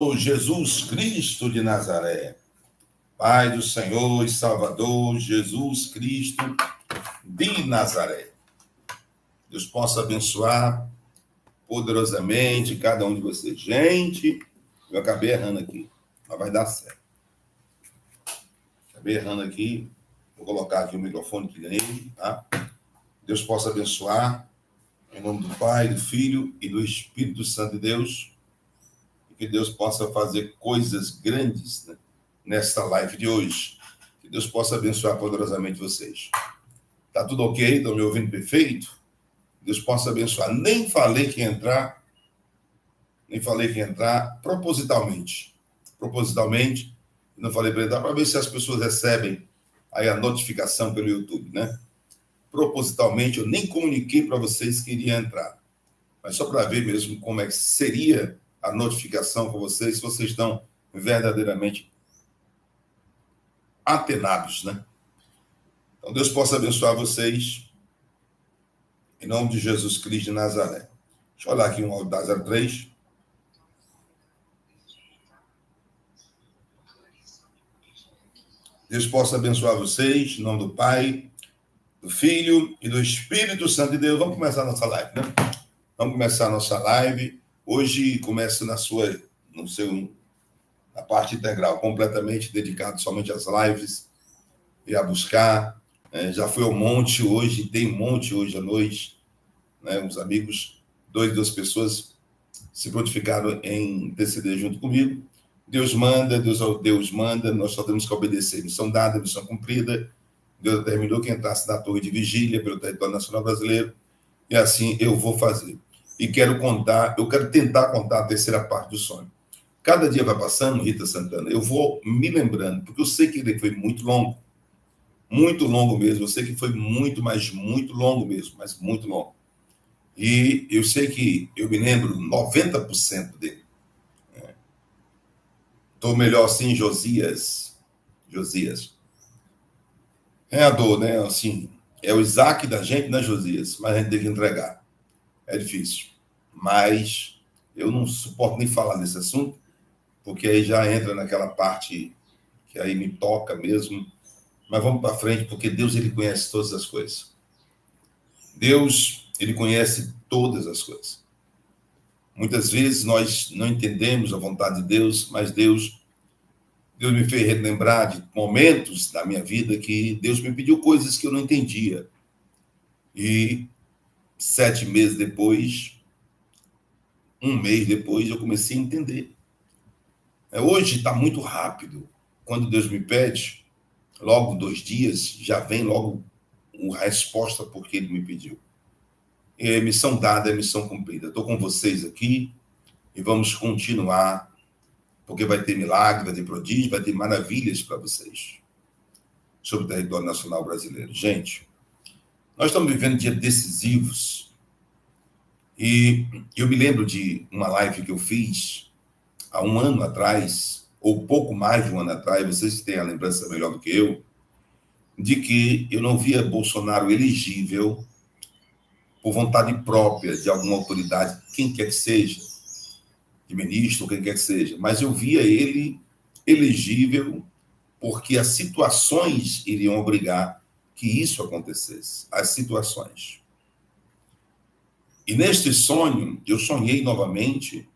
O Jesus Cristo de Nazaré, Pai do Senhor e Salvador, Jesus Cristo de Nazaré. Deus possa abençoar poderosamente cada um de vocês. Gente, eu acabei errando aqui, mas vai dar certo. Acabei errando aqui, vou colocar aqui o microfone que ganhei, tá? Deus possa abençoar, em nome do Pai, do Filho e do Espírito Santo de Deus, e que Deus possa fazer coisas grandes, né, nesta live de hoje. Que Deus possa abençoar poderosamente vocês. Tá tudo ok? Estão me ouvindo perfeito? Deus possa abençoar. Nem falei que ia entrar propositalmente. Propositalmente, não falei para entrar, para ver se as pessoas recebem aí a notificação pelo YouTube, né? Propositalmente, eu nem comuniquei para vocês que iria entrar. Mas só para ver mesmo como é que seria a notificação para vocês, se vocês estão verdadeiramente atenados, né? Então, Deus possa abençoar vocês, em nome de Jesus Cristo de Nazaré. Deixa eu olhar aqui um áudio da 03. Deus possa abençoar vocês, em nome do Pai, do Filho e do Espírito Santo de Deus. Vamos começar a nossa live, né? Vamos começar a nossa live. Hoje começa na parte integral, completamente dedicado somente às lives e a buscar. Já fui ao monte hoje, tem monte hoje à noite, né? Os amigos, duas pessoas se prontificaram em interceder junto comigo. Deus manda, Deus manda, nós só temos que obedecer. Missão dada, missão cumprida. Deus determinou que entrasse na torre de vigília pelo território nacional brasileiro, e assim eu vou fazer. E eu quero tentar contar a terceira parte do sonho. Cada dia vai passando, Rita Santana, eu vou me lembrando, porque eu sei que ele foi muito longo mesmo, eu sei que foi muito longo mesmo, mas muito longo. E eu sei que eu me lembro 90% dele. Estou melhor assim, Josias. É a dor, né? Assim, é o Isaac da gente, né, Josias? Mas a gente tem que entregar. É difícil. Mas eu não suporto nem falar desse assunto, porque aí já entra naquela parte que aí me toca mesmo. Mas vamos para frente, porque Deus, ele conhece todas as coisas. Deus, ele conhece todas as coisas. Muitas vezes nós não entendemos a vontade de Deus, mas Deus me fez lembrar de momentos da minha vida que Deus me pediu coisas que eu não entendia. E 7 meses depois, um mês depois, eu comecei a entender. Hoje está muito rápido. Quando Deus me pede, logo 2 dias, já vem logo a resposta porque ele me pediu. É missão dada, é missão cumprida. Estou com vocês aqui e vamos continuar, porque vai ter milagre, vai ter prodígio, vai ter maravilhas para vocês sobre o território nacional brasileiro. Gente, nós estamos vivendo dias decisivos e eu me lembro de uma live que eu fiz há 1 ano atrás, ou pouco mais de 1 ano atrás, vocês têm a lembrança melhor do que eu, de que eu não via Bolsonaro elegível por vontade própria de alguma autoridade, quem quer que seja, de ministro, quem quer que seja, mas eu via ele elegível porque as situações iriam obrigar que isso acontecesse, as situações. E neste sonho, eu sonhei novamente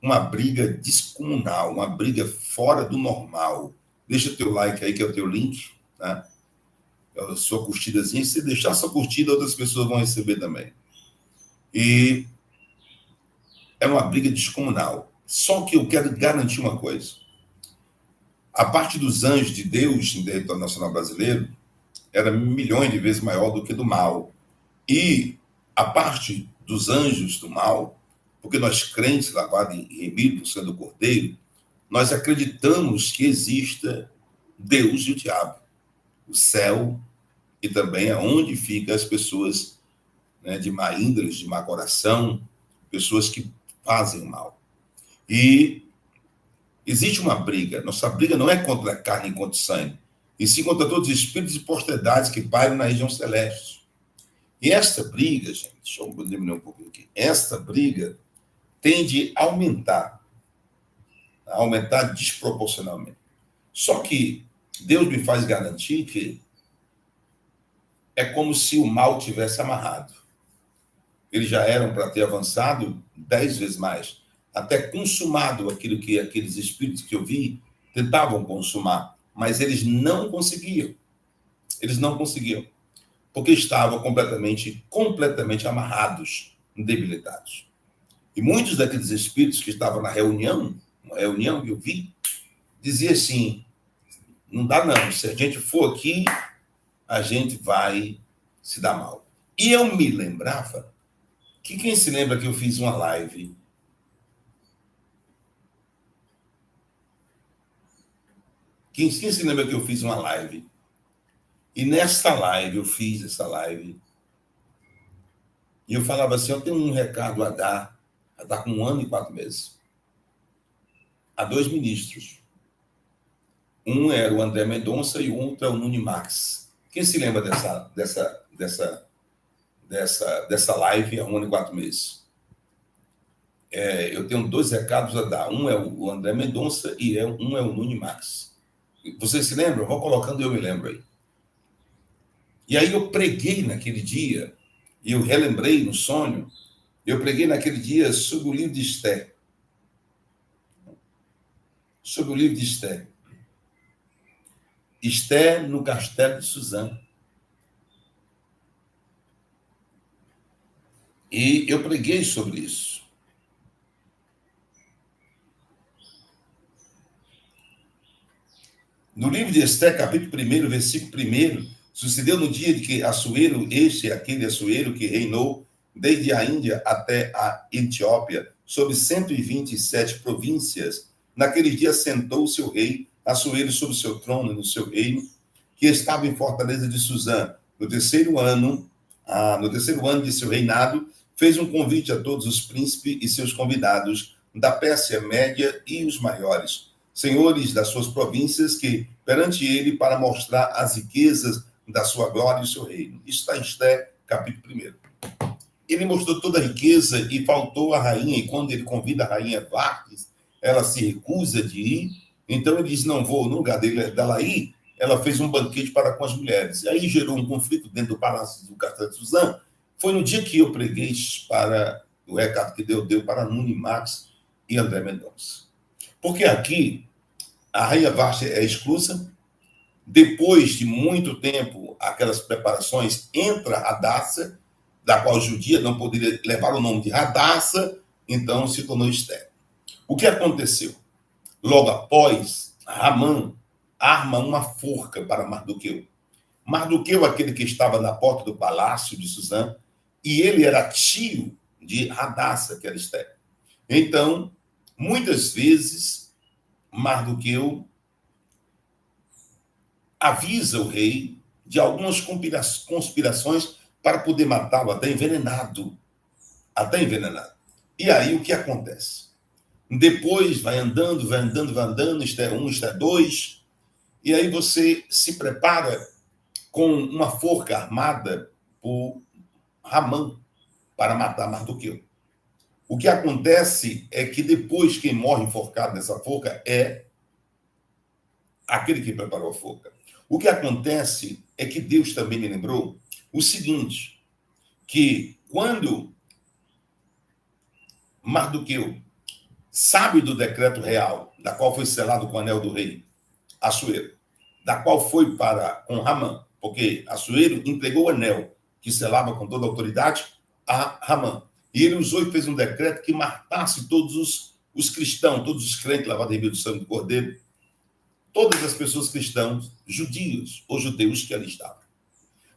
uma briga descomunal, uma briga fora do normal. Deixa teu like aí, que é o teu link, tá? A sua curtidazinha. Se deixar sua curtida, outras pessoas vão receber também. E é uma briga descomunal. Só que eu quero garantir uma coisa. A parte dos anjos de Deus em território nacional brasileiro era milhões de vezes maior do que do mal. E a parte dos anjos do mal, porque nós crentes, lavados e remidos no sangue do Cordeiro, nós acreditamos que exista Deus e o diabo, o céu e também aonde ficam as pessoas, né, de má índole, de má coração, pessoas que fazem o mal. E existe uma briga. Nossa briga não é contra a carne e contra o sangue, e sim contra todos os espíritos e potestades que pairam na região celeste. E esta briga, gente, deixa eu diminuir um pouquinho aqui, esta briga tende a aumentar aumentar desproporcionalmente. Só que Deus me faz garantir que é como se o mal tivesse amarrado. Eles já eram para ter avançado 10 vezes mais, até consumado aquilo que aqueles espíritos que eu vi tentavam consumar, mas eles não conseguiam. Eles não conseguiam, porque estavam completamente amarrados, debilitados. E muitos daqueles espíritos que estavam na reunião, uma reunião que eu vi, dizia assim: não dá não, se a gente for aqui, a gente vai se dar mal. E eu me lembrava que quem se lembra que eu fiz uma live quem se lembra que eu fiz uma live e nessa live eu fiz essa live e eu falava assim: eu tenho um recado a dar com 1 ano e 4 meses a 2 ministros. Um era o André Mendonça e o outro é o Nunes Marques. Quem se lembra dessa live há 1 ano e 4 meses? Eu tenho 2 recados a dar. Um é o André Mendonça e um é o Nunes Marques. Vocês se lembram? Vou colocando e eu me lembro aí. E aí eu preguei naquele dia, e eu relembrei no sonho, eu preguei naquele dia sobre o livro de Esther. Sobre o livro de Esther. Esther no castelo de Suzã. E eu preguei sobre isso. No livro de Esther, capítulo 1, versículo 1, sucedeu no dia de que Assuero, aquele Assuero que reinou desde a Índia até a Etiópia, sobre 127 províncias, naquele dia sentou-se o rei Assuero sobre o seu trono no seu reino, que estava em fortaleza de Suzã. No terceiro ano de seu reinado, fez um convite a todos os príncipes e seus convidados da Pérsia Média e os maiores, senhores das suas províncias, que perante ele para mostrar as riquezas da sua glória e o seu reino. Isso está em Esther, capítulo 1. Ele mostrou toda a riqueza e faltou a rainha, e quando ele convida a rainha Vargas, ela se recusa de ir, então ele diz: não vou, no lugar dela ir, ela fez um banquete para com as mulheres. E aí gerou um conflito dentro do palácio do castelo de Suzã. Foi no dia que eu preguei para o recado que deu para Nunes Marques e André Mendonça. Porque aqui a rainha Vashti é exclusa. Depois de muito tempo, aquelas preparações, entra Radassa, da qual judia não poderia levar o nome de Radassa, então se tornou Esther. O que aconteceu? Logo após, Ramã arma uma forca para Mardoqueu. Mardoqueu, aquele que estava na porta do palácio de Suzã, e ele era tio de Radassa, que era Esther. Então, muitas vezes, Mardoqueu avisa o rei de algumas conspirações para poder matá-lo, até envenenado. Até envenenado. E aí o que acontece? Depois vai andando, Esther 1, Esther 2, e aí você se prepara com uma forca armada por Ramã para matar Mardoqueu. O que acontece é que depois quem morre enforcado nessa forca é aquele que preparou a forca. O que acontece é que Deus também me lembrou o seguinte, que quando Mardoqueu sabe do decreto real, da qual foi selado com o anel do rei, Assuero, da qual foi para com Ramã, porque Assuero entregou o anel que selava com toda a autoridade a Ramã. E ele usou e fez um decreto que matasse todos os cristãos, todos os crentes lavados em rio do sangue do Cordeiro, todas as pessoas cristãs, judios ou judeus que ali estavam.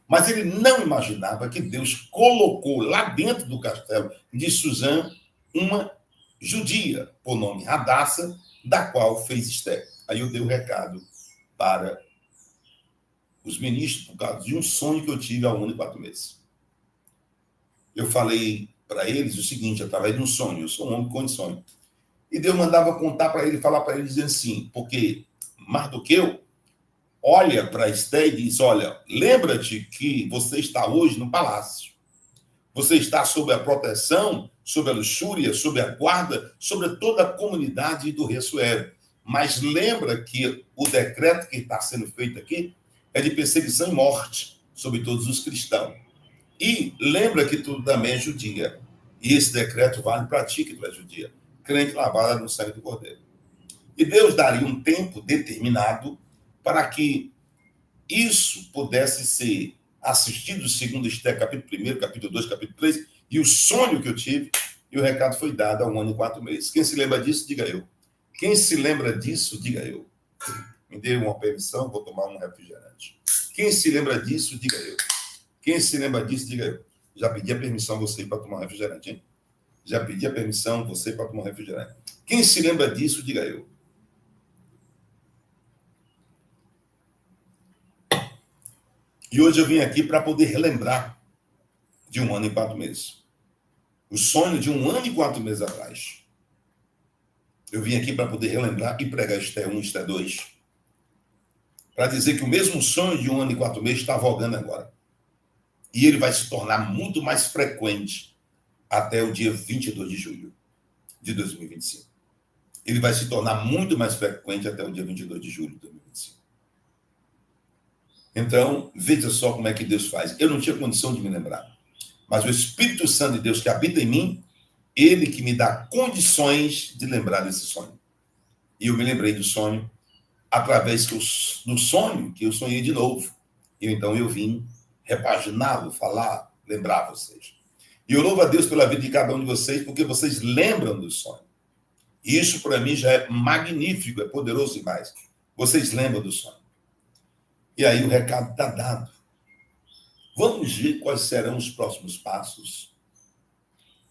Mas ele não imaginava que Deus colocou lá dentro do castelo de Suzã uma judia, por nome Radassa, da qual fez Esther. Aí eu dei o recado para os ministros por causa de um sonho que eu tive há 1 ano e 4 meses. Eu falei para eles o seguinte, através de um sonho, eu sou um homem com sonho. E Deus mandava contar para ele, falar para ele, dizendo assim, porque Mardoqueu olha para Esther e diz: olha, lembra-te que você está hoje no palácio. Você está sob a proteção, sob a luxúria, sob a guarda, sobre toda a comunidade do Ressuero. Mas lembra que o decreto que está sendo feito aqui é de perseguição e morte sobre todos os cristãos. E lembra que tu também é judia. E esse decreto vale para ti que tu é judia. Crente lavada no sangue do Cordeiro. E Deus daria um tempo determinado para que isso pudesse ser assistido segundo Esté, capítulo 1, capítulo 2, capítulo 3, e o sonho que eu tive, e o recado foi dado há 1 ano e 4 meses. Quem se lembra disso, diga eu. Quem se lembra disso, diga eu. Me dê uma permissão, vou tomar um refrigerante. Quem se lembra disso, diga eu. Quem se lembra disso, diga eu. Já pedi a permissão você para tomar um refrigerante, hein? Já pedi a permissão você para tomar um refrigerante. Quem se lembra disso, diga eu. E hoje eu vim aqui para poder relembrar de 1 ano e 4 meses. O sonho de 1 ano e 4 meses atrás. Eu vim aqui para poder relembrar e pregar Esté 1, Esté 2. Para dizer que o mesmo sonho de 1 ano e 4 meses está vogando agora. E ele vai se tornar muito mais frequente até o dia 22 de julho de 2025. Ele vai se tornar muito mais frequente até o dia 22 de julho de 2025. Então, veja só como é que Deus faz. Eu não tinha condição de me lembrar. Mas o Espírito Santo de Deus que habita em mim, ele que me dá condições de lembrar desse sonho. E eu me lembrei do sonho através do sonho que eu sonhei de novo. Então eu vim repaginá-lo, falar, lembrar vocês. E eu louvo a Deus pela vida de cada um de vocês, porque vocês lembram do sonho. E isso para mim já é magnífico, é poderoso demais. Vocês lembram do sonho. E aí o recado está dado. Vamos ver quais serão os próximos passos.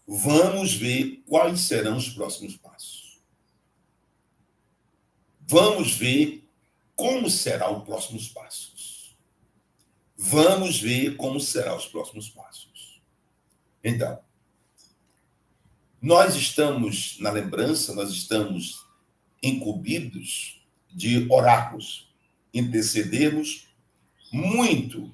Vamos ver quais serão os próximos passos. Vamos ver como serão os próximos passos. Vamos ver como serão os próximos passos. Então, nós estamos na lembrança, nós estamos incumbidos de orarmos, intercedermos muito,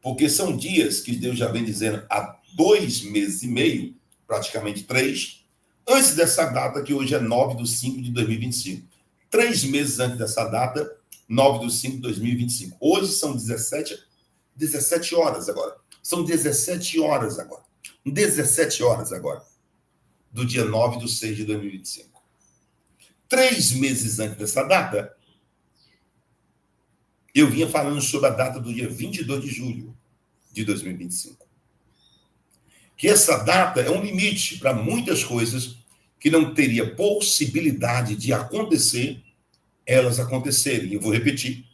porque são dias que Deus já vem dizendo há 2 meses e meio, praticamente 3, antes dessa data, que hoje é 9/5 de 2025. 3 meses antes dessa data, 9/5 de 2025. Hoje são 17 horas agora. São 17 horas agora. 17 horas agora. Do dia 9/6 de 2025. 3 meses antes dessa data, eu vinha falando sobre a data do dia 22 de julho de 2025. Que essa data é um limite para muitas coisas que não teria possibilidade de acontecer, elas acontecerem. Eu vou repetir.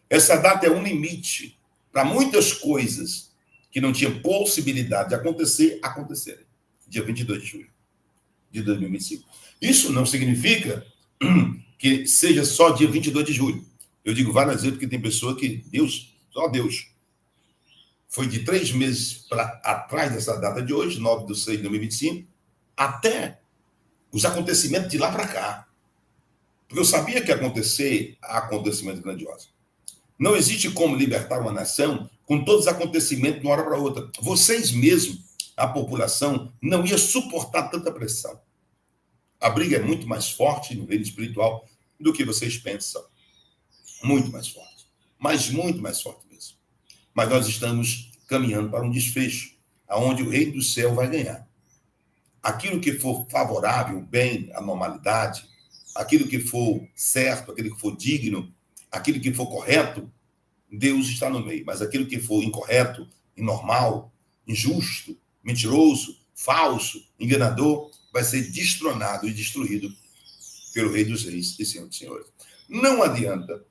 Essa data é um limite para muitas coisas que não tinha possibilidade de acontecer, acontecerem. Dia 22 de julho de 2025. Isso não significa que seja só dia 22 de julho. Eu digo várias vezes porque tem pessoa que Deus, só Deus. Foi de 3 meses para atrás dessa data de hoje, 9/6 de 2025, até os acontecimentos de lá para cá. Porque eu sabia que ia acontecer acontecimentos grandiosos. Não existe como libertar uma nação com todos os acontecimentos de uma hora para outra. Vocês mesmos, a população, não ia suportar tanta pressão. A briga é muito mais forte no reino espiritual do que vocês pensam. Muito mais forte. Mas muito mais forte mesmo. Mas nós estamos caminhando para um desfecho, aonde o reino do céu vai ganhar. Aquilo que for favorável, bem, a normalidade, aquilo que for certo, aquilo que for digno, aquilo que for correto, Deus está no meio. Mas aquilo que for incorreto, inormal, injusto, mentiroso, falso, enganador, vai ser destronado e destruído pelo Rei dos Reis e Senhor dos Senhores. Não adianta.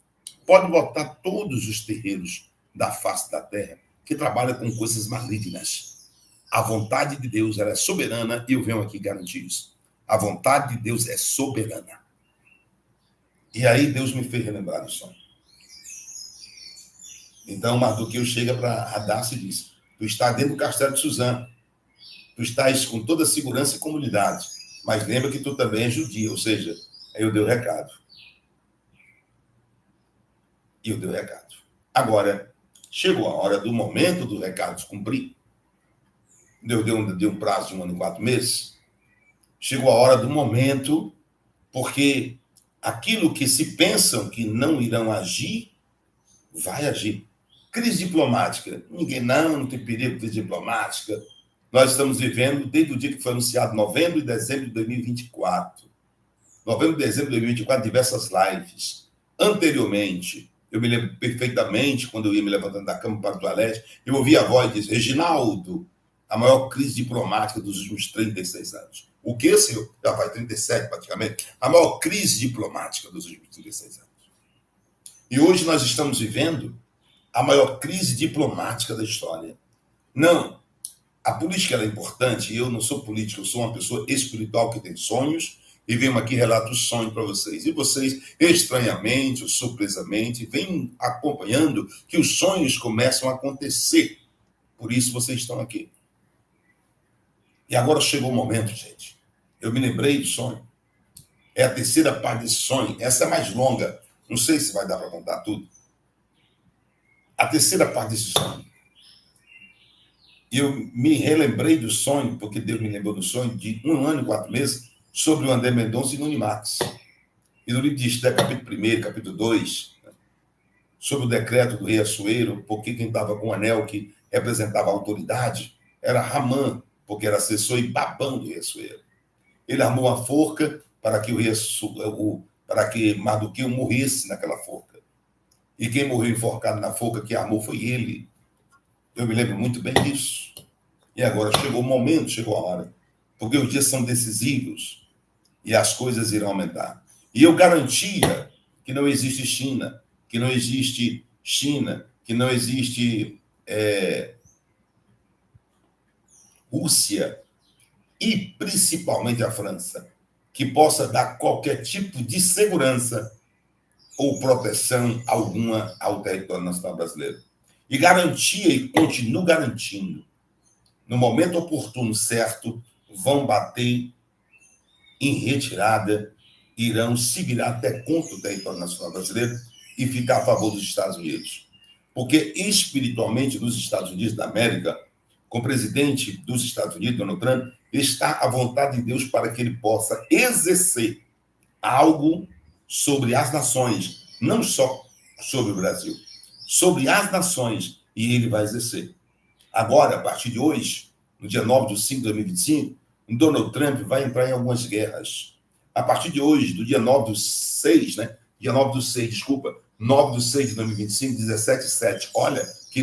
Pode botar todos os terreiros da face da terra que trabalham com coisas malignas. A vontade de Deus ela é soberana e eu venho aqui garantir isso. A vontade de Deus é soberana. E aí Deus me fez relembrar do sonho. Então Mardoqueu chega para Hadassah e diz: tu estás dentro do castelo de Suzã. Tu estás com toda a segurança e comunidade. Mas lembra que tu também é judia, ou seja, aí eu dei o recado. E eu dei o recado. Agora, chegou a hora do momento do recado se cumprir. Deus deu um prazo de 1 ano e 4 meses. Chegou a hora do momento, porque aquilo que se pensam que não irão agir, vai agir. Crise diplomática. Ninguém, não tem perigo de crise diplomática. Nós estamos vivendo desde o dia que foi anunciado, novembro e dezembro de 2024. Novembro e dezembro de 2024, diversas lives. Anteriormente, eu me lembro perfeitamente, quando eu ia me levantando da cama para o toalete, eu ouvia a voz e dizia, Reginaldo, a maior crise diplomática dos últimos 36 anos. O que, senhor? Já faz 37 praticamente. A maior crise diplomática dos últimos 36 anos. E hoje nós estamos vivendo a maior crise diplomática da história. Não, a política é importante, eu não sou político, eu sou uma pessoa espiritual que tem sonhos, e venho aqui relatar o sonho para vocês. E vocês, estranhamente ou surpresamente, vêm acompanhando que os sonhos começam a acontecer. Por isso vocês estão aqui. E agora chegou o momento, gente. Eu me lembrei do sonho. É a terceira parte desse sonho. Essa é mais longa. Não sei se vai dar para contar tudo. A terceira parte desse sonho. Eu me relembrei do sonho, porque Deus me lembrou do sonho de 1 ano e 4 meses, sobre o André Mendonça e o Unimax. E no livro de Esther, capítulo 1, capítulo 2, sobre o decreto do rei Assuero, porque quem estava com o anel que representava a autoridade era Ramã, porque era assessor e babão do rei Assuero. Ele armou uma forca para que para que Mardoqueu morresse naquela forca. E quem morreu enforcado na forca que armou foi ele. Eu me lembro muito bem disso. E agora chegou o momento, chegou a hora. Porque os dias são decisivos e as coisas irão aumentar. E eu garantia que não existe China, que não existe Rússia e principalmente a França, que possa dar qualquer tipo de segurança ou proteção alguma ao território nacional brasileiro. E garantia e continuo garantindo, no momento oportuno, certo, vão bater em retirada, irão seguir até contra o território nacional brasileiro e ficar a favor dos Estados Unidos. Porque espiritualmente, nos Estados Unidos da América, com o presidente dos Estados Unidos, Donald Trump, está à vontade de Deus para que ele possa exercer algo sobre as nações, não só sobre o Brasil, sobre as nações, e ele vai exercer. Agora, a partir de hoje, no dia 9/5 de 2025, o Donald Trump vai entrar em algumas guerras. A partir de hoje, do dia 9/6, né? Dia 9/6, desculpa, 9/6 de 2025, 17/7. Olha, que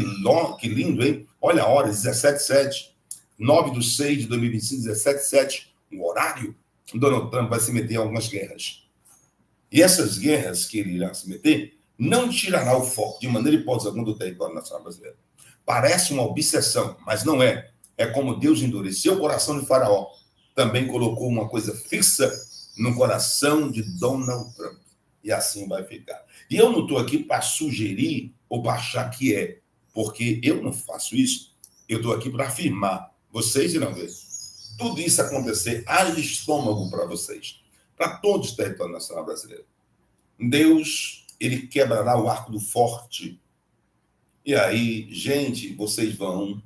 lindo, hein? Olha a hora, 17/7. 9/6 de 2025, 17/7. O horário, o Donald Trump vai se meter em algumas guerras. E essas guerras que ele irá se meter não tirará o foco de maneira hipótese alguma do território nacional brasileiro. Parece uma obsessão, mas não é. É como Deus endureceu o coração de Faraó. Também colocou uma coisa fixa no coração de Donald Trump. E assim vai ficar. E eu não estou aqui para sugerir ou para achar que é, porque eu não faço isso. Eu estou aqui para afirmar. Vocês irão ver. Tudo isso acontecer, haja estômago para vocês. Para todos os territórios nacional brasileiro. Deus, ele quebrará o arco do forte. E aí, gente, vocês vão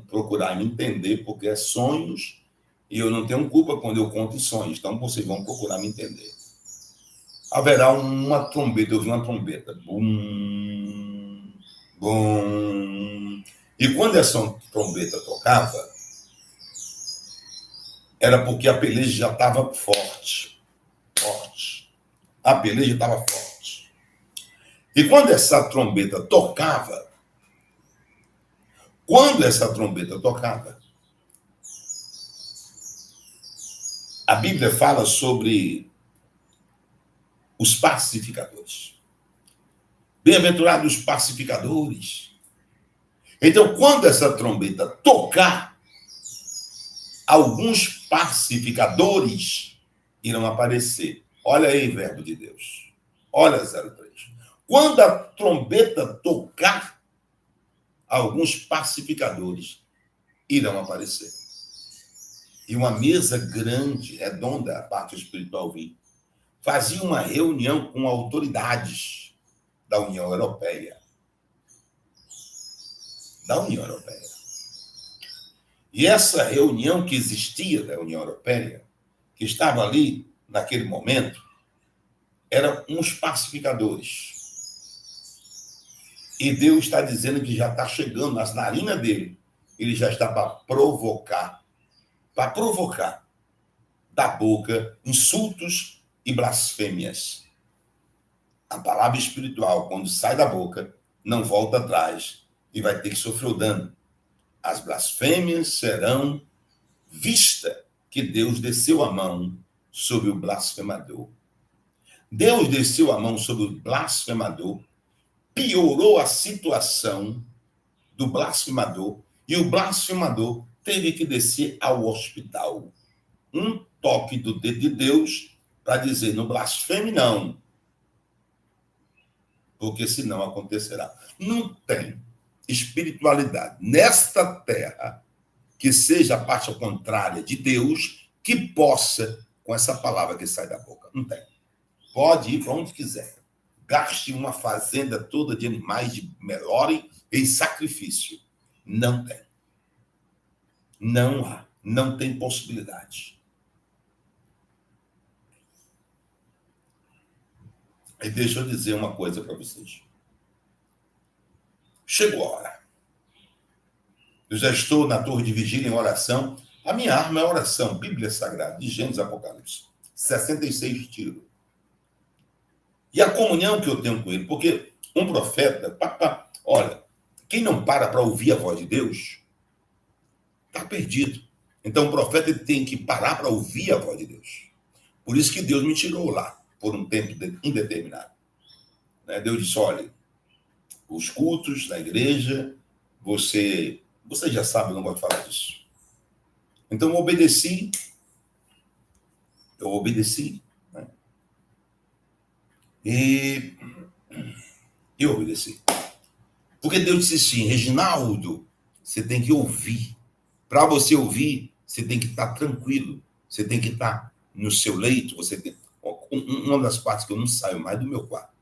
procurar me entender, porque é sonhos, e eu não tenho culpa quando eu conto em sonhos, então vocês vão procurar me entender. Haverá uma trombeta, eu vi uma trombeta, bum, bum, e quando essa trombeta tocava, era porque a peleja já estava forte, a peleja estava forte. E quando essa trombeta tocava, a Bíblia fala sobre os pacificadores. Bem-aventurados os pacificadores. Então, quando essa trombeta tocar, alguns pacificadores irão aparecer. Olha aí, verbo de Deus. Olha 03. Quando a trombeta tocar, alguns pacificadores irão aparecer. E uma mesa grande, redonda, a parte espiritual vi, fazia uma reunião com autoridades da União Europeia. da União Europeia. E essa reunião que existia da União Europeia, que estava ali naquele momento, eram uns pacificadores. E Deus está dizendo que já está chegando nas narinas dele. Ele já está para provocar da boca insultos e blasfêmias. A palavra espiritual, quando sai da boca, não volta atrás e vai ter que sofrer o dano. As blasfêmias serão vistas que Deus desceu a mão sobre o blasfemador. Deus desceu a mão sobre o blasfemador, piorou a situação do blasfemador e o blasfemador teve que descer ao hospital. Um toque do dedo de Deus para dizer, não blasfeme não, porque senão acontecerá. Não tem espiritualidade nesta terra que seja a parte contrária de Deus que possa, com essa palavra que sai da boca. Não tem. Pode ir para onde quiser. Gaste uma fazenda toda de animais de melhore em sacrifício. Não tem. Não há. Não tem possibilidade. E deixa eu dizer uma coisa para vocês. Chegou a hora. Eu já estou na torre de vigília em oração. A minha arma é oração, Bíblia Sagrada, de Gênesis Apocalipse. 66 tiros. E a comunhão que eu tenho com ele, porque um profeta, olha, quem não para ouvir a voz de Deus, está perdido. Então o profeta ele tem que parar para ouvir a voz de Deus. Por isso que Deus me tirou lá, por um tempo indeterminado. Deus disse, olha, os cultos da igreja, você já sabe, eu não gosto de falar disso. Então eu obedeci. Né? E eu obedeci. Porque Deus disse assim, Reginaldo, você tem que ouvir. Para você ouvir, você tem que estar tranquilo. Você tem que estar no seu leito. Você tem... Uma das partes que eu não saio mais do meu quarto.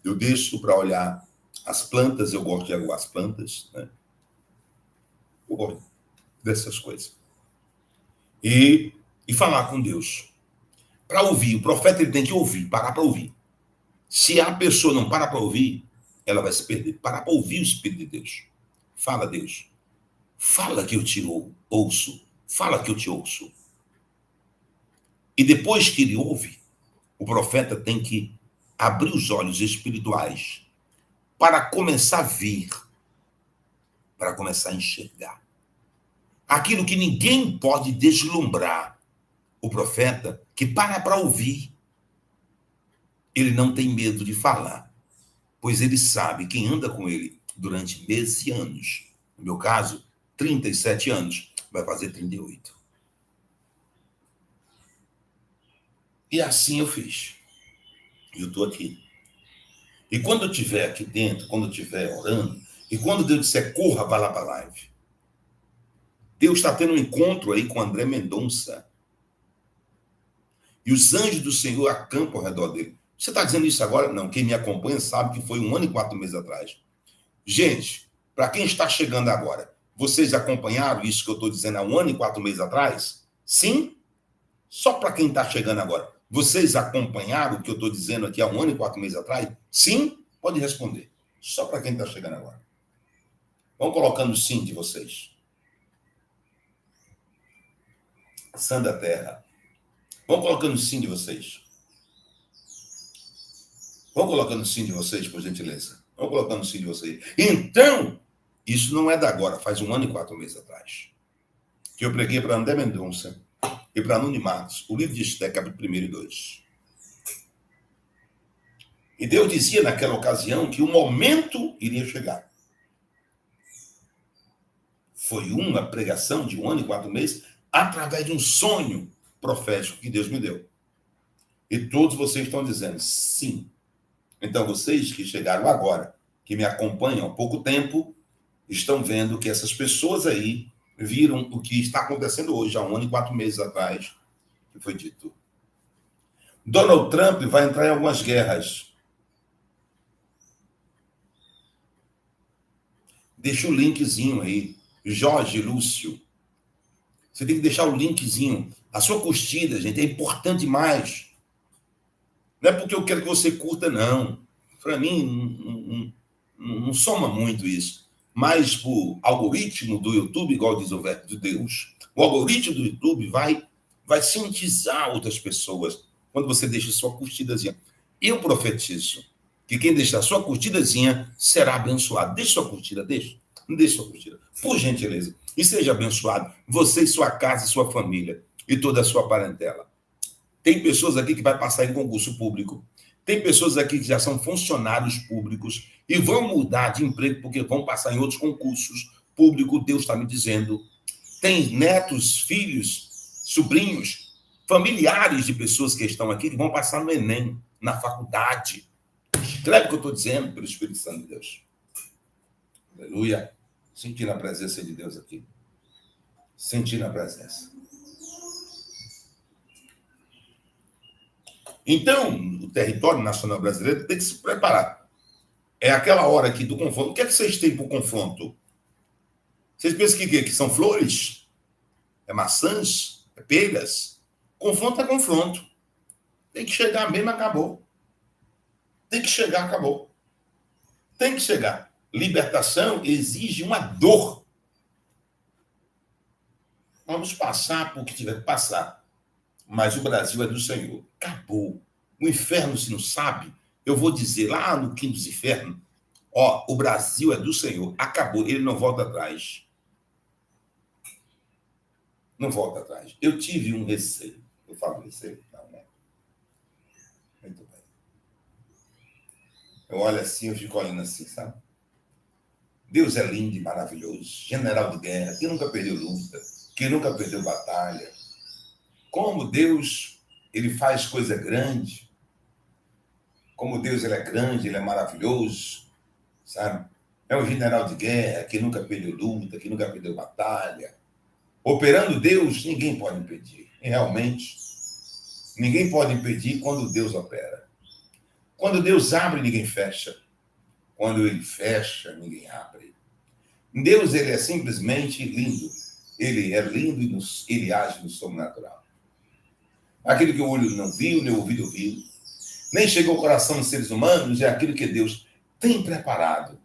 Eu deixo para olhar as plantas, eu gosto de olhar as plantas, né? Eu gosto dessas coisas. E falar com Deus. Para ouvir, o profeta ele tem que ouvir, parar para ouvir. Se a pessoa não para ouvir, ela vai se perder. Parar para ouvir o Espírito de Deus. Fala, Deus. Fala que eu te ouço. Fala que eu te ouço. E depois que ele ouve, o profeta tem que abrir os olhos espirituais para começar a ver, para começar a enxergar. Aquilo que ninguém pode deslumbrar. O profeta que para ouvir, ele não tem medo de falar, pois ele sabe quem anda com ele durante meses e anos. No meu caso, 37 anos, vai fazer 38. E assim eu fiz. E eu estou aqui. E quando eu estiver aqui dentro, quando eu estiver orando, e quando Deus disser, corra, vá lá para a live. Deus está tendo um encontro aí com André Mendonça. E os anjos do Senhor acampam ao redor dele. Você está dizendo isso agora? Não. Quem me acompanha sabe que foi 1 ano e 4 meses atrás. Gente, para quem está chegando agora, vocês acompanharam isso que eu estou dizendo há 1 ano e 4 meses atrás? Sim? Só para quem está chegando agora. Vocês acompanharam o que eu estou dizendo aqui há 1 ano e 4 meses atrás? Sim? Pode responder. Só para quem está chegando agora. Vão colocando sim de vocês. Santa Terra. Vão colocando sim de vocês. Vão colocando sim de vocês, por gentileza. Vão colocando sim de vocês. Então, isso não é da agora, faz 1 ano e 4 meses atrás. Que eu preguei para André Mendonça e para Nunes Matos, o livro de Esté, capítulo 1 e 2. E Deus dizia naquela ocasião que o momento iria chegar. Foi uma pregação de 1 ano e 4 meses através de um sonho profético que Deus me deu. E todos vocês estão dizendo sim. Então, vocês que chegaram agora, que me acompanham há pouco tempo, estão vendo que essas pessoas aí viram o que está acontecendo hoje, há 1 ano e 4 meses atrás, que foi dito. Donald Trump vai entrar em algumas guerras. Deixa o linkzinho aí. Jorge Lúcio. Você tem que deixar o linkzinho. A sua curtida, gente, é importante demais. Não é porque eu quero que você curta, não. Para mim, não soma muito isso. Mas o algoritmo do YouTube, igual diz o verbo de Deus, o algoritmo do YouTube vai cientizar outras pessoas quando você deixa sua curtidazinha. Eu profetizo que quem deixar sua curtidazinha será abençoado. Deixe sua curtida, deixe. Não deixe sua curtida. Por gentileza. E seja abençoado. Você e sua casa e sua família. E toda a sua parentela. Tem pessoas aqui que vai passar em concurso público. Tem pessoas aqui que já são funcionários públicos e vão mudar de emprego porque vão passar em outros concursos públicos. Deus está me dizendo. Tem netos, filhos, sobrinhos, familiares de pessoas que estão aqui que vão passar no Enem, na faculdade. Escreve o que eu estou dizendo pelo Espírito Santo de Deus. Aleluia. Sentindo a presença de Deus aqui. Sentindo a presença. Então, o território nacional brasileiro tem que se preparar. É aquela hora aqui do confronto. O que é que vocês têm para o confronto? Vocês pensam que são flores? É maçãs? É pegas? Confronto é confronto. Tem que chegar mesmo, acabou. Tem que chegar, acabou. Tem que chegar. Libertação exige uma dor. Vamos passar por que tiver que passar. Mas o Brasil é do Senhor. Acabou. O inferno, se não sabe, eu vou dizer lá no quinto dos infernos, ó, o Brasil é do Senhor. Acabou. Ele não volta atrás. Não volta atrás. Eu tive um receio. Eu falo receio? Não, né? Muito bem. Eu olho assim, eu fico olhando assim, sabe? Deus é lindo e maravilhoso. General de guerra, que nunca perdeu luta, que nunca perdeu batalha. Como Deus, ele faz coisa grande. Como Deus, ele é grande, ele é maravilhoso, sabe? É um general de guerra que nunca perdeu luta, que nunca perdeu batalha. Operando Deus, ninguém pode impedir. E realmente, ninguém pode impedir quando Deus opera. Quando Deus abre, ninguém fecha. Quando ele fecha, ninguém abre. Deus, ele é simplesmente lindo. Ele é lindo e ele age no sobrenatural. Aquilo que o olho não viu, nem o ouvido ouviu, nem chegou ao coração dos seres humanos, é aquilo que Deus tem preparado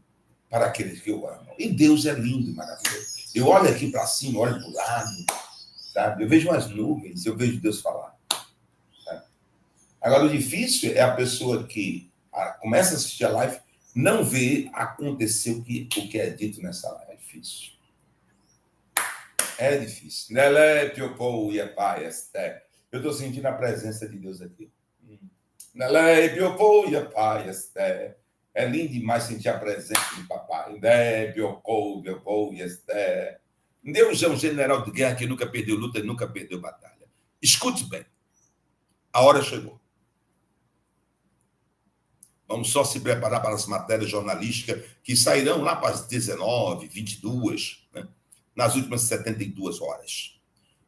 para aqueles que o amam. E Deus é lindo e maravilhoso. Eu olho aqui para cima, olho para o lado, sabe? Eu vejo umas nuvens, eu vejo Deus falar. Sabe? Agora, o difícil é a pessoa que começa a assistir a live, não vê acontecer o que é dito nessa live. É difícil. É difícil. Eu estou sentindo a presença de Deus aqui. É lindo demais sentir a presença de papai. Deus é um general de guerra que nunca perdeu luta e nunca perdeu batalha. Escute bem. A hora chegou. Vamos só se preparar para as matérias jornalísticas que sairão lá para as 19, 22, né? Nas últimas 72 horas.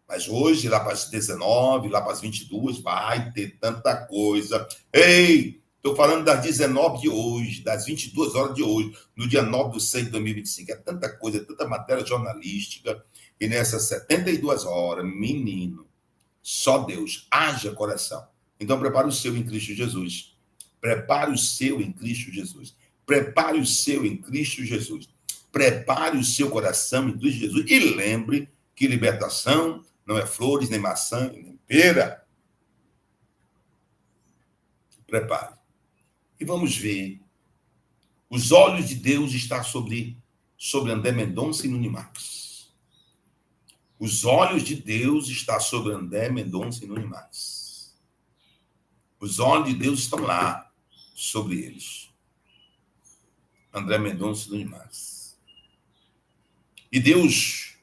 Mas hoje, lá para as 19, lá para as 22, vai ter tanta coisa. Ei, estou falando das 19 de hoje, das 22 horas de hoje, no dia 9/6/2025. É tanta coisa, tanta matéria jornalística. E nessas 72 horas, menino, só Deus, haja coração. Então, prepare o seu em Cristo Jesus. Prepare o seu em Cristo Jesus. Prepare o seu em Cristo Jesus. Prepare o seu coração em Cristo Jesus. E lembre que libertação não é flores, nem maçã, nem pera. Prepare. E vamos ver. Os olhos de Deus estão sobre André Mendonça e Nunes Marques. Os olhos de Deus estão sobre André Mendonça e Nunes Marques. Os olhos de Deus estão lá, sobre eles. André Mendonça e Nunes Marques. E Deus,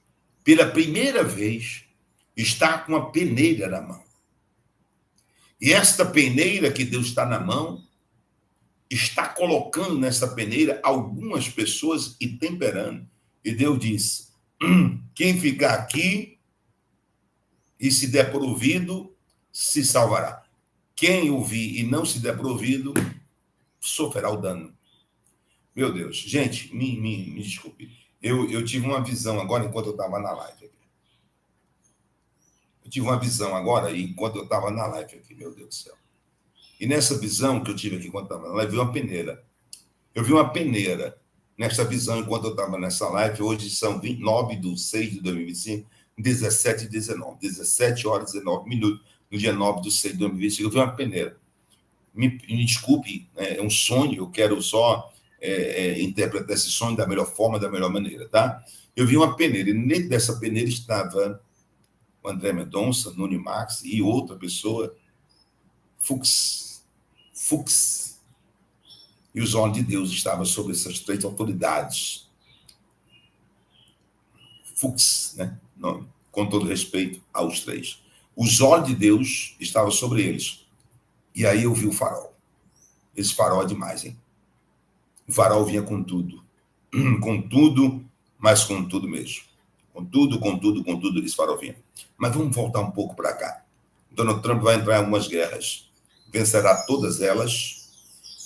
pela primeira vez, está com a peneira na mão. E esta peneira que Deus está na mão, está colocando nessa peneira algumas pessoas e temperando. E Deus diz, quem ficar aqui e se der por ouvido, se salvará. Quem ouvir e não se der por ouvido, sofrerá o dano. Meu Deus. Gente, me desculpe. Eu tive uma visão agora enquanto eu estava na live. Eu tive uma visão agora enquanto eu estava na live aqui, meu Deus do céu. E nessa visão que eu tive aqui enquanto eu estava na live, eu vi uma peneira. Eu vi uma peneira nessa visão enquanto eu estava nessa live. Hoje são 9/6/2025, 17h19. 17 horas e 19 minutos, no dia 9/6/2025. Eu vi uma peneira. Me desculpe, é um sonho, eu quero só interpretar esse sonho da melhor forma, da melhor maneira, tá? Eu vi uma peneira, e dentro dessa peneira estava o André Mendonça, Nuno Max e outra pessoa, Fux. E os olhos de Deus estavam sobre essas três autoridades. Fux, né? Não, com todo respeito aos três. Os olhos de Deus estavam sobre eles. E aí eu vi o farol. Esse farol é demais, hein? O farol vinha com tudo. Com tudo, mas com tudo mesmo. Com tudo, esse farol vinha. Mas vamos voltar um pouco para cá. Donald Trump vai entrar em algumas guerras. Vencerá todas elas.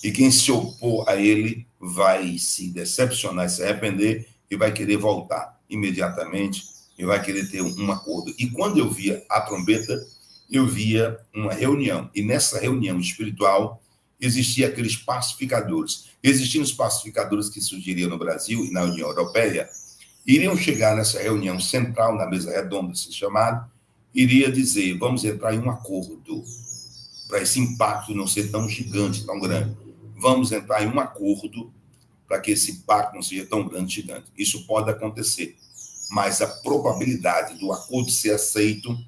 E quem se opor a ele vai se decepcionar, se arrepender e vai querer voltar imediatamente e vai querer ter um acordo. E quando eu via a trombeta, eu via uma reunião. E nessa reunião espiritual existia aqueles pacificadores. Existiam os pacificadores que surgiriam no Brasil e na União Europeia, iriam chegar nessa reunião central, na mesa redonda, se chamar, iria dizer, vamos entrar em um acordo para esse impacto não ser tão gigante, tão grande. Vamos entrar em um acordo para que esse impacto não seja tão grande, gigante. Isso pode acontecer, mas a probabilidade do acordo ser aceito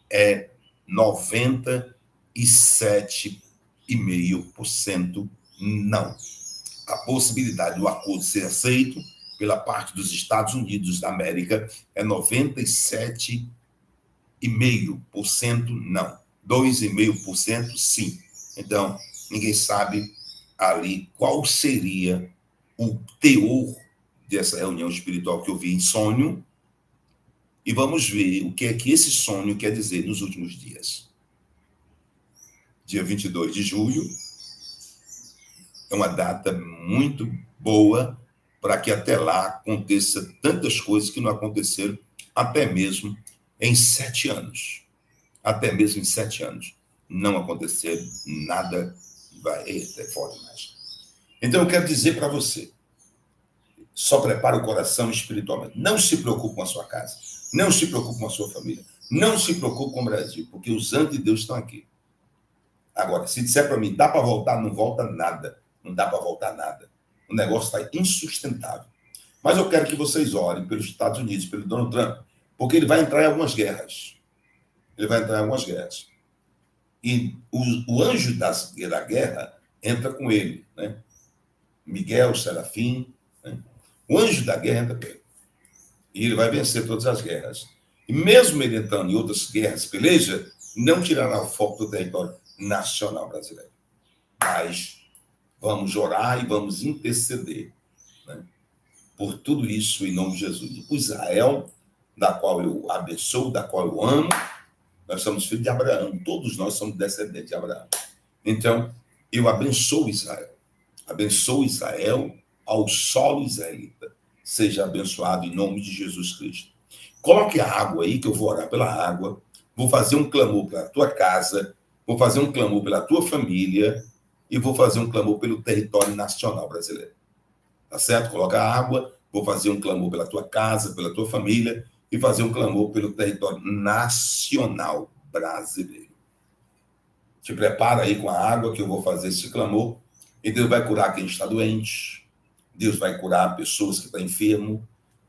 é 97,5% não. A possibilidade do acordo ser aceito pela parte dos Estados Unidos da América é 97,5% não. 2,5% sim. Então, ninguém sabe ali qual seria o teor dessa reunião espiritual que eu vi em sonho, e vamos ver o que é que esse sonho quer dizer nos últimos dias. Dia 22 de julho é uma data muito boa para que até lá aconteça tantas coisas que não aconteceram até mesmo em 7 anos. Até mesmo em 7 anos não aconteceu nada. É forte mais. Então eu quero dizer para você, só prepara o coração espiritualmente. Não se preocupe com a sua casa. Não se preocupe com a sua família. Não se preocupe com o Brasil, porque os anjos de Deus estão aqui. Agora, se disser para mim, dá para voltar, não volta nada. Não dá para voltar nada. O negócio está insustentável. Mas eu quero que vocês orem pelos Estados Unidos, pelo Donald Trump, porque ele vai entrar em algumas guerras. Ele vai entrar em algumas guerras. E o anjo da guerra entra com ele, né? Miguel, Serafim, né? O anjo da guerra entra com ele. E ele vai vencer todas as guerras. E mesmo ele entrando em outras guerras, peleja, não tirará o foco do território nacional brasileiro. Mas vamos orar e vamos interceder, né, por tudo isso em nome de Jesus. Por Israel, da qual eu abençoo, da qual eu amo, nós somos filhos de Abraão, todos nós somos descendentes de Abraão. Então, eu abençoo Israel. Abençoo Israel ao solo israelita. Seja abençoado em nome de Jesus Cristo. Coloque a água aí, que eu vou orar pela água. Vou fazer um clamor pela tua casa. Vou fazer um clamor pela tua família. E vou fazer um clamor pelo território nacional brasileiro. Tá certo? Coloca a água. Vou fazer um clamor pela tua casa, pela tua família. E fazer um clamor pelo território nacional brasileiro. Te prepara aí com a água que eu vou fazer esse clamor. E Deus vai curar quem está doente. Deus vai curar pessoas que estão enfermas.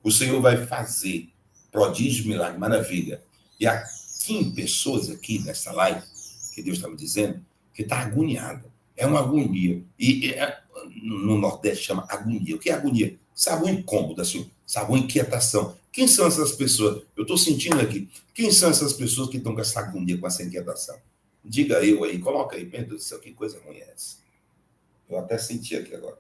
O Senhor vai fazer prodígio, milagre, maravilha. E há 15 pessoas aqui nessa live, que Deus está me dizendo, que está agoniada. É uma agonia. E no Nordeste chama agonia. O que é agonia? Sabe, um incômodo, assim, sabe, uma inquietação. Quem são essas pessoas? Eu estou sentindo aqui. Quem são essas pessoas que estão com essa agonia, com essa inquietação? Diga eu aí, coloca aí, meu Deus do céu, que coisa ruim é essa? Eu até senti aqui agora.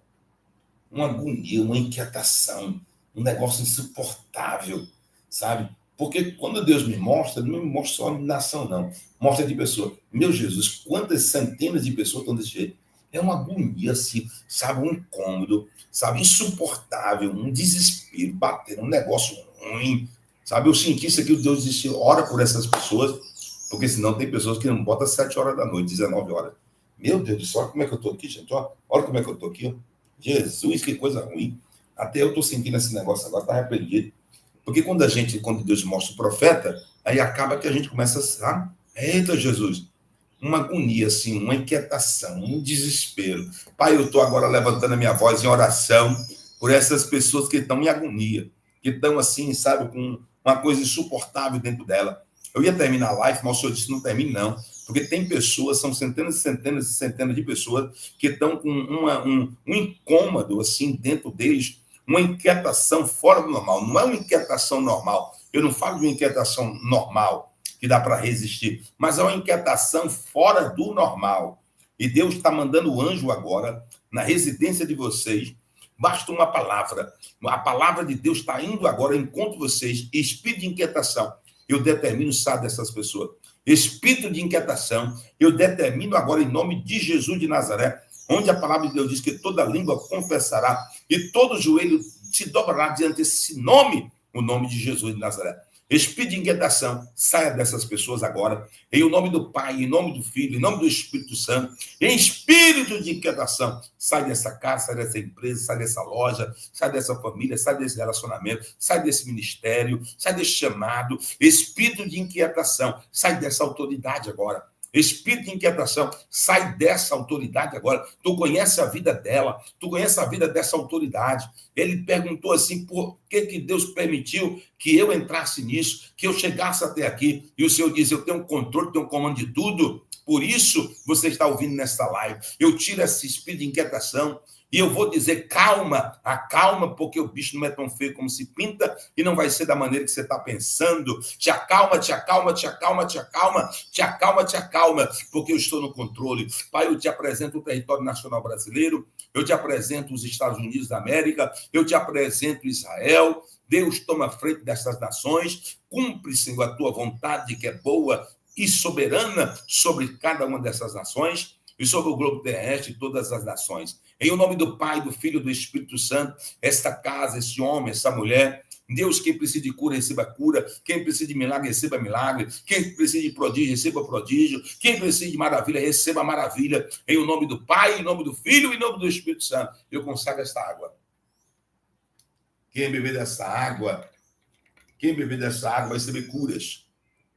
Uma agonia, uma inquietação, um negócio insuportável, sabe? Porque quando Deus me mostra, não me mostra só a nação, não. Mostra de pessoa. Meu Jesus, quantas centenas de pessoas estão desse jeito? É uma agonia, assim, sabe? Um incômodo, sabe? Insuportável, um desespero, bater, um negócio ruim, sabe? Eu senti isso aqui, Deus disse, ora por essas pessoas, porque senão tem pessoas que não botam 7 horas da noite, 19 horas. Meu Deus do céu, olha como é que eu tô aqui, gente. Olha como é que eu tô aqui, ó. Jesus, que coisa ruim. Até eu tô sentindo esse negócio agora, tá repreendido. Porque quando Deus mostra o profeta, aí acaba que a gente começa a, eita Jesus, uma agonia, assim, uma inquietação, um desespero. Pai, eu estou agora levantando a minha voz em oração por essas pessoas que estão em agonia, que estão assim, sabe, com uma coisa insuportável dentro dela. Eu ia terminar a live, mas o senhor disse, não termine não, porque tem pessoas, são centenas e centenas e centenas de pessoas que estão com um incômodo, assim, dentro deles, uma inquietação fora do normal. Não é uma inquietação normal. Eu não falo de uma inquietação normal, que dá para resistir, mas é uma inquietação fora do normal. E Deus está mandando o anjo agora na residência de vocês. Basta uma palavra. A palavra de Deus está indo agora encontro vocês. Espírito de inquietação, eu determino, sabe, dessas pessoas. Espírito de inquietação, eu determino agora em nome de Jesus de Nazaré, onde a palavra de Deus diz que toda língua confessará e todo joelho se dobrará diante desse nome, o nome de Jesus de Nazaré. Espírito de inquietação, saia dessas pessoas agora, em nome do Pai, em nome do Filho, em nome do Espírito Santo, em espírito de inquietação, sai dessa casa, sai dessa empresa, sai dessa loja, sai dessa família, sai desse relacionamento, sai desse ministério, sai desse chamado, espírito de inquietação, sai dessa autoridade agora. Espírito de inquietação, sai dessa autoridade agora. Tu conhece a vida dela, tu conhece a vida dessa autoridade. Ele perguntou assim, por que Deus permitiu que eu entrasse nisso, que eu chegasse até aqui? E o Senhor diz, eu tenho controle, tenho comando de tudo. Por isso, você está ouvindo nesta live. Eu tiro esse espírito de inquietação e eu vou dizer, calma, acalma, porque o bicho não é tão feio como se pinta e não vai ser da maneira que você está pensando. Te acalma, te acalma, te acalma, te acalma, te acalma, te acalma, porque eu estou no controle. Pai, eu te apresento o território nacional brasileiro, eu te apresento os Estados Unidos da América, eu te apresento Israel. Deus toma frente dessas nações, cumpre, Senhor, a tua vontade, que é boa e soberana sobre cada uma dessas nações e sobre o globo terrestre e todas as nações. Em nome do Pai, do Filho e do Espírito Santo, esta casa, esse homem, essa mulher, Deus, quem precisa de cura, receba cura. Quem precisa de milagre, receba milagre. Quem precisa de prodígio, receba prodígio. Quem precisa de maravilha, receba maravilha. Em nome do Pai, em nome do Filho e em nome do Espírito Santo. Eu consagro esta água. Quem beber dessa água, vai receber curas.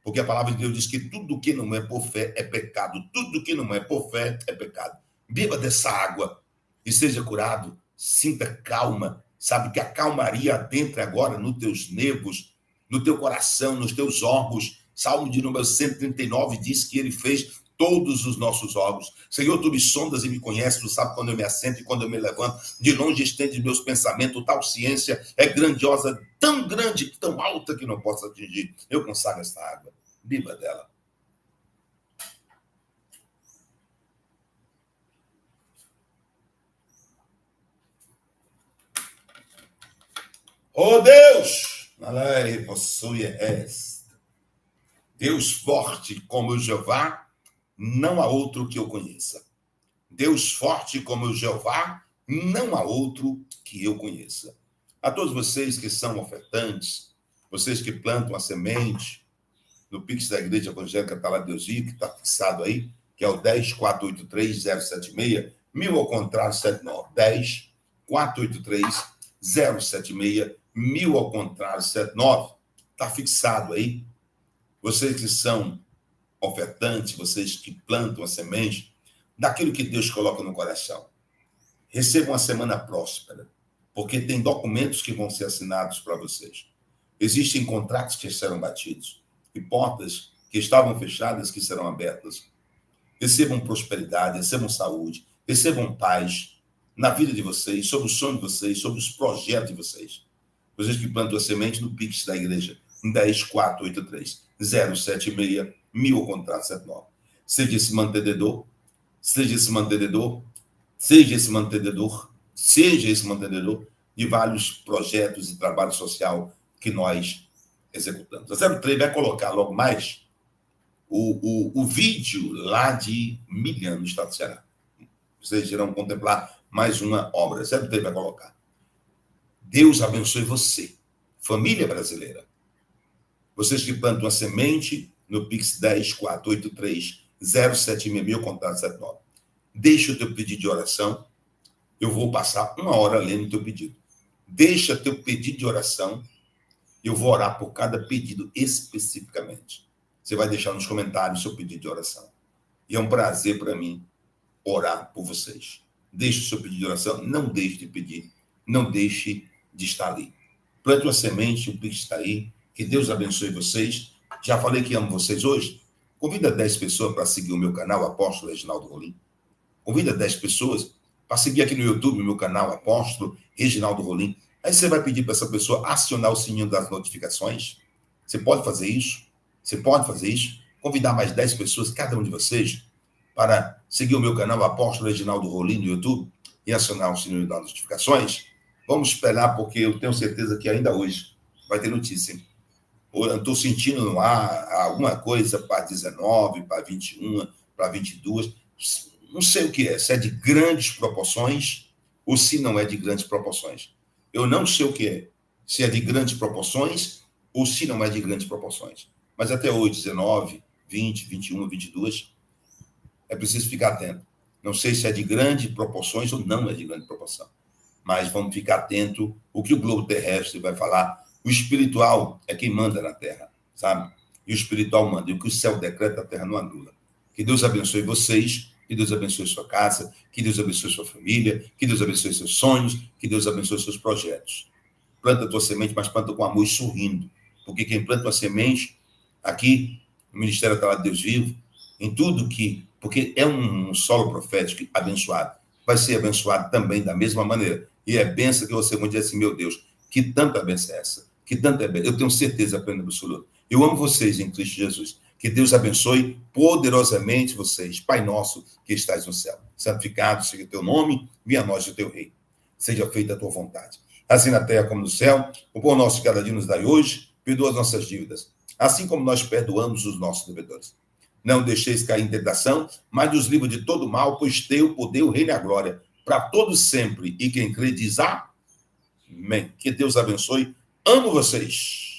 Porque a palavra de Deus diz que tudo que não é por fé é pecado. Tudo que não é por fé é pecado. Beba dessa água e seja curado. Sinta calma. Sabe que a calmaria adentra agora nos teus nervos, no teu coração, nos teus órgãos. Salmo de número 139 diz que ele fez todos os nossos órgãos. Senhor, tu me sondas e me conheces, tu sabes quando eu me assento e quando eu me levanto. De longe estende meus pensamentos, tal ciência é grandiosa, tão grande, tão alta que não posso atingir. Eu consagro esta água. Beba dela. Oh Deus! Deus forte como o Jeová, não há outro que eu conheça. Deus forte como o Jeová, não há outro que eu conheça. A todos vocês que são ofertantes, vocês que plantam a semente, no Pix da Igreja Evangélica Tala Deus Vive, que está fixado aí, que é o 10-483-076, 1000 ao contrário, 79. 10-483-076, 1000 ao contrário, 79. Está fixado aí. Vocês que são ofertantes, vocês que plantam a semente, daquilo que Deus coloca no coração. Recebam uma semana próspera, porque tem documentos que vão ser assinados para vocês. Existem contratos que serão batidos e portas que estavam fechadas que serão abertas. Recebam prosperidade, recebam saúde, recebam paz na vida de vocês, sobre o sonho de vocês, sobre os projetos de vocês. Vocês que plantam a semente no Pix da igreja, 10-483-076, 1000 ao contrato 79. Seja esse mantenedor, seja esse mantenedor de vários projetos e trabalho social que nós executamos. A 03 vai colocar logo mais o vídeo lá de Milhão, no estado do Ceará. vocês irão contemplar mais uma obra. Certo? Ele vai colocar. Deus abençoe você, família brasileira. Vocês que plantam a semente no Pix 10.483.076, contato 79. Deixa o teu pedido de oração. Eu vou passar 1 hora lendo o teu pedido. Deixa teu pedido de oração. Eu vou orar por cada pedido especificamente. Você vai deixar nos comentários o seu pedido de oração. E é um prazer para mim orar por vocês. Deixe o seu pedido de oração. Não deixe de pedir. Não deixe de estar ali. Plante uma semente, o Pix está aí. Que Deus abençoe vocês. Já falei que amo vocês hoje. Convida 10 pessoas para seguir o meu canal, Apóstolo Reginaldo Rolim. Convida 10 pessoas para seguir aqui no YouTube o meu canal, Apóstolo Reginaldo Rolim. Aí você vai pedir para essa pessoa acionar o sininho das notificações. Você pode fazer isso? Você pode fazer isso? Convidar mais 10 pessoas, cada um de vocês, para seguir o meu canal, Apóstolo Reginaldo Rolim, no YouTube, e acionar o sininho das notificações. Vamos esperar, porque eu tenho certeza que ainda hoje vai ter notícia. Eu estou sentindo no ar alguma coisa para 19, para 21, para 22. Não sei o que é, se é de grandes proporções ou se não é de grandes proporções. Eu não sei o que é, se é de grandes proporções ou se não é de grandes proporções. Mas até hoje, 19, 20, 21, 22, é preciso ficar atento. Não sei se é de grandes proporções ou não é de grande proporção. Mas vamos ficar atento o que o globo terrestre vai falar. O espiritual é quem manda na terra, sabe? E o espiritual manda. E o que o céu decreta, a terra não anula. Que Deus abençoe vocês, que Deus abençoe sua casa, que Deus abençoe sua família, que Deus abençoe seus sonhos, que Deus abençoe seus projetos. Planta a tua semente, mas planta com amor e sorrindo. Porque quem planta uma semente, aqui, no Ministério da Palavra de Deus Vivo, em tudo que... Porque é um solo profético abençoado. Vai ser abençoado também da mesma maneira. E é benção que você vai dizer assim, meu Deus, que tanta benção é essa? Que tanta é benção? Eu tenho certeza plena e absoluta. Eu amo vocês em Cristo Jesus. Que Deus abençoe poderosamente vocês. Pai nosso que estás no céu. Santificado seja o teu nome, venha a nós o teu reino. Seja feita a tua vontade. Assim na terra como no céu. O pão nosso cada dia nos dai hoje. Perdoa as nossas dívidas. Assim como nós perdoamos os nossos devedores. Não deixeis cair em tentação, mas nos livra de todo mal, pois teu o poder, o reino e a glória, para todos sempre. E quem crê diz amém. Que Deus abençoe. Amo vocês.